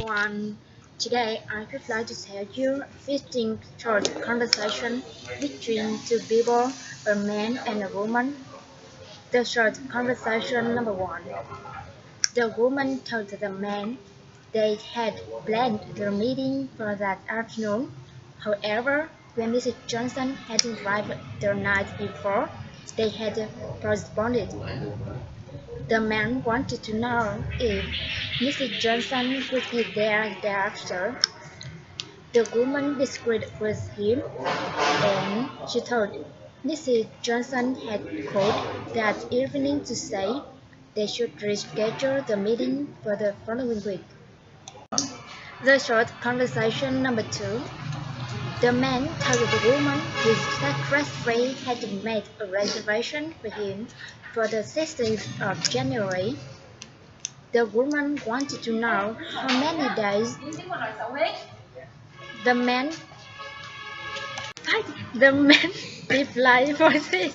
everyone. Today I would like to tell you a fitting short conversation between two people, a man and a woman. The short conversation number one. The woman told the man they had planned their meeting for that afternoon. However, when Mrs. Johnson had arrived the night before, they had postponed it. The man wanted to know if Mrs. Johnson would be there thereafter. The woman disagreed with him, and she told Mrs. Johnson had called that evening to say they should reschedule the meeting for the following week. The short conversation number two. The man told the woman his secretary had made a reservation for him for the 16th of January. The woman wanted to know how many days. The man the man replied for this,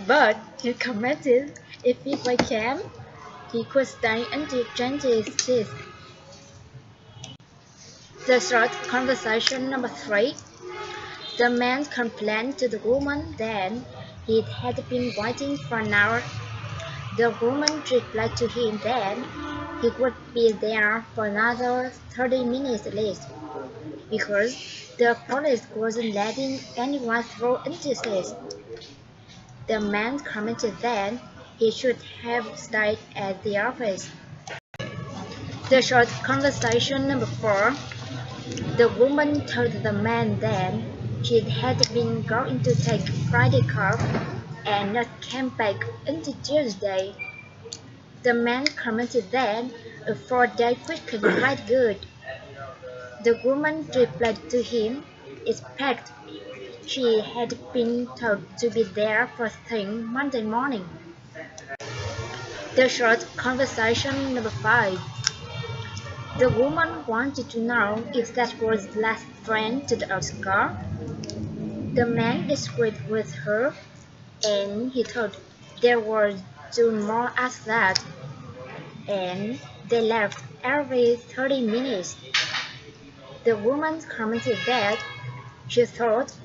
but he commented if he came, he could stay until 26th. The short conversation number three. The man complained to the woman that he had been waiting for an hour. The woman replied to him that he would be there for another 30 minutes at least, because the police wasn't letting anyone through into this. The man commented that he should have stayed at the office. The short conversation number four. The woman told the man that she had been going to take Friday off and not came back until Tuesday. The man commented that a 4-day week could be quite good. The woman replied to him, it's packed. She had been told to be there first thing Monday morning. The short conversation number five. The woman wanted to know if that was the last train to the Oscar. The man disagreed with her, and he thought there were two more after that, and they left every 30 minutes. The woman commented that she thought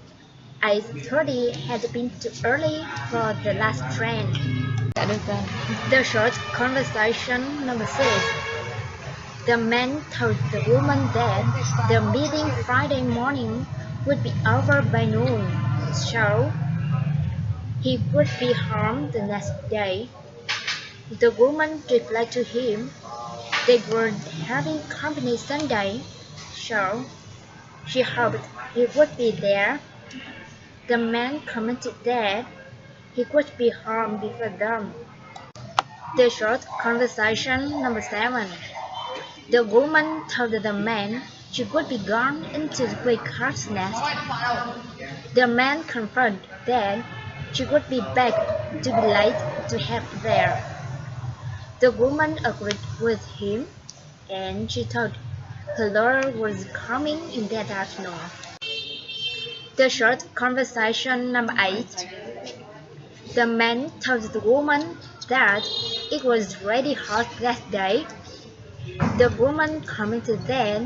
8:30 had been too early for the last train. The short conversation number six. The man told the woman that the meeting Friday morning would be over by noon, so he would be home the next day. The woman replied to him they were having company Sunday, so she hoped he would be there. The man commented that he would be home before them. The short conversation number seven. The woman told the man she would be gone into the quick horse nest. The man confirmed that she would be back to be late to help there. The woman agreed with him, and she thought her lawyer was coming in that afternoon. The short conversation number eight. The man told the woman that it was really hot that day. The woman commented that,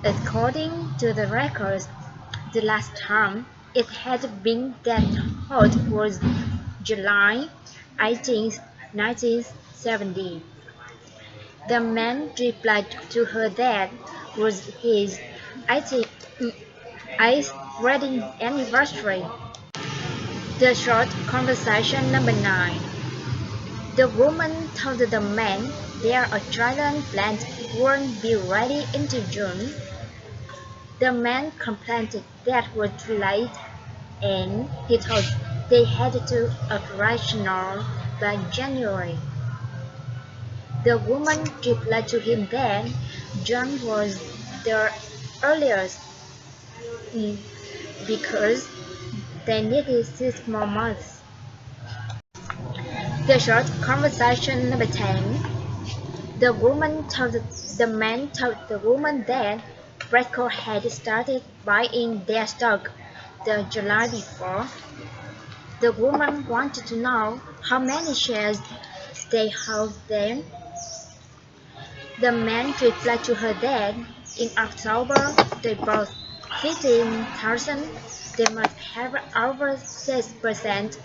according to the records, the last time it had been that hot was July 18, 1970. The man replied to her that was his 88th wedding anniversary. The short conversation number nine. The woman told the man their Australian plant wouldn't be ready until June. The man complained that was too late, and he thought they had to operational by January. The woman replied to him that June was the earliest because they needed 6 more months. The short conversation number 10. The man told the woman that Bradco had started buying their stock the July before. The woman wanted to know how many shares they held then. The man replied to her that in October they brought 15,000. They must have over 6%,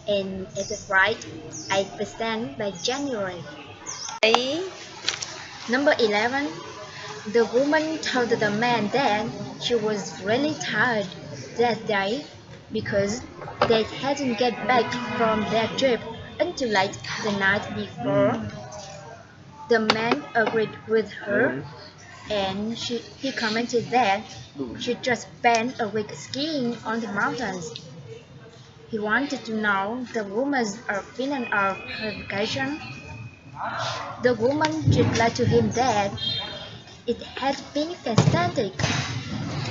and it is right, 8% by January. Number 11. The woman told the man that she was really tired that day because they hadn't get back from their trip until late the night before. The man agreed with her, and he commented that she just spent a week skiing on the mountains. He wanted to know the woman's opinion of her vacation. The woman replied to him that it had been fantastic.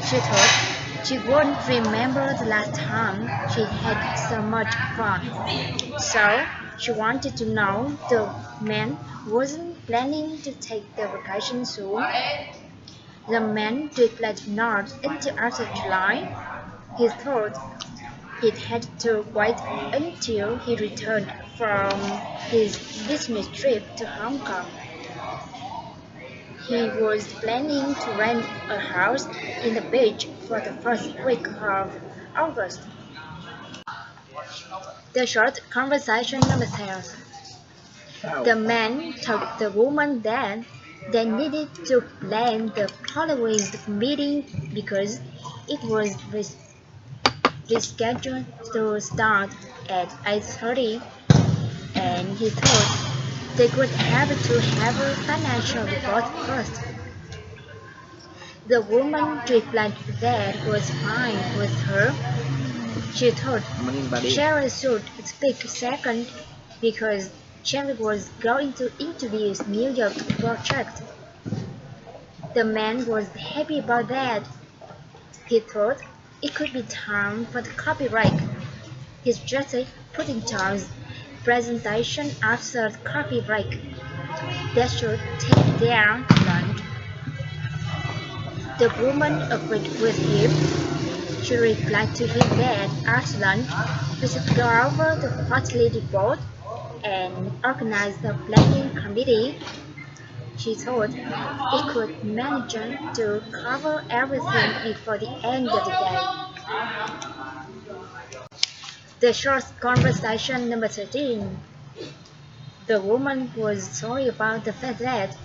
She thought she wouldn't remember the last time she had so much fun. So she wanted to know the man wasn't planning to take the vacation soon. The man replied not until after July. He thought he had to wait until he returned from his business trip to Hong Kong. He was planning to rent a house in the beach for the first week of August. The short conversation number 12. The man told the woman that they needed to plan the following meeting because it was rescheduled to start at 8:30, and he thought they would have to have a financial report first. The woman replied that was fine with her. She thought Cheryl should speak second because Cheryl was going to introduce New York project. The man was happy about that. He thought it could be time for the coffee break. He suggested putting Charles' presentation after the coffee break. They should take their lunch. The woman agreed with him. She replied to him that after lunch we should go over the quarterly report and organize the planning committee. She thought it could manage to cover everything before the end of the day. The short conversation number 13. The woman was sorry about the fact that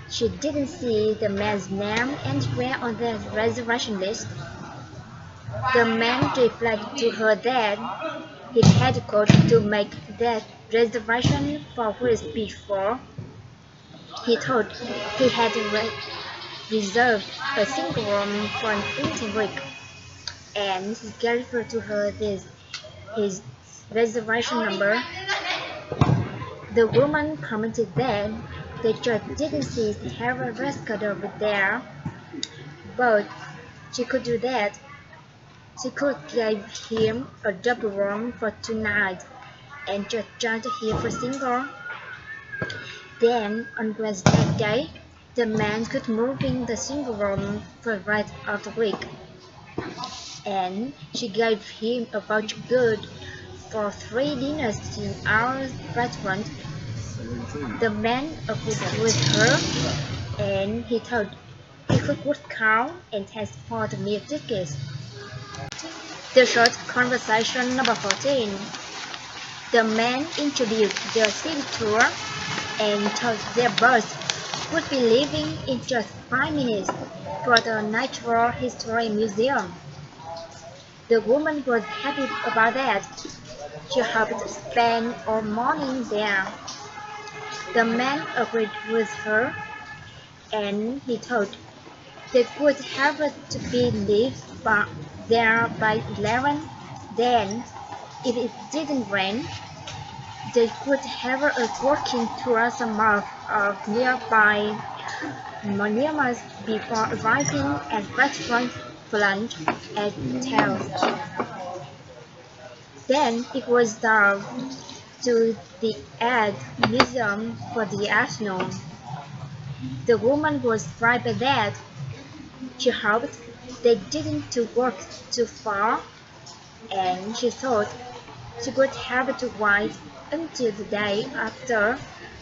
she didn't see the man's name anywhere on the reservation list. The man replied to her that he had got to make that reservation 4 weeks before. He thought he had reserved a single room for an entire week, and he gave to her his reservation number. The woman commented that they just didn't see Sarah Rescott over there, but she could do that. She could give him a double room for 2 nights and just charge him for single. Then, on Wednesday day, the man could move in the single room for the rest of the week, and she gave him a voucher good for 3 dinners in our restaurant. The man agreed with her, and he thought he could work out and test for the meal tickets. The short conversation number 14. The man introduced their city tour and told their boss would be leaving in just 5 minutes for the Natural History Museum. The woman was happy about that. She hoped to spend all morning there. The man agreed with her, and he thought they would have to be there by 11. Then, if it didn't rain, they would have a walking tour some of nearby monuments before arriving at restaurant for lunch at 12. Then it was down to the Art Museum for the afternoon. The woman was right by that. She hoped they didn't to walk too far, and she thought she would have to wait until the day after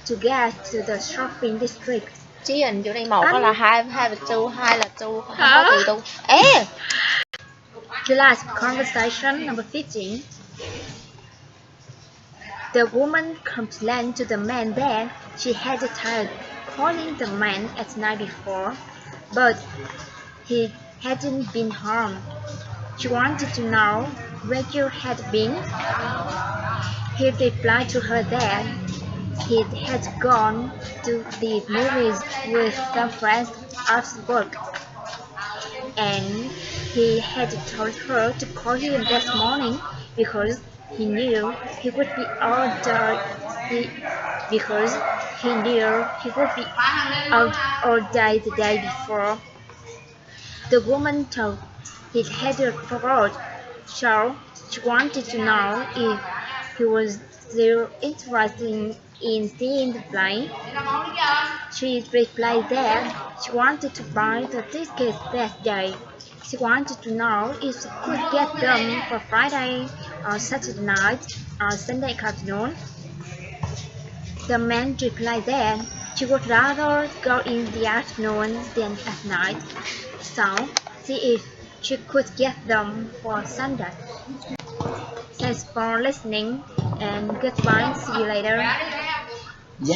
to get to the shopping district. Trí hình chỗ này một đó là hai và two, hai là two, không có từ tu. Ê! The last conversation, number 15. The woman complained to the man that she had tried calling the man at night before, but he hadn't been home. She wanted to know where you had been. He replied to her that he had gone to the movies with some friends after work, and he had told her to call him that morning because he knew he would be out all day the day before. The woman thought he had forgot, so she wanted to know if he was still interested in seeing the play. She replied that she wanted to buy the tickets that day. She wanted to know if she could get them for Friday or Saturday night or Sunday afternoon. The man replied that she would rather go in the afternoon than at night, so see if she could get them for Sunday. Thanks for listening and goodbye. See you later. Dạ.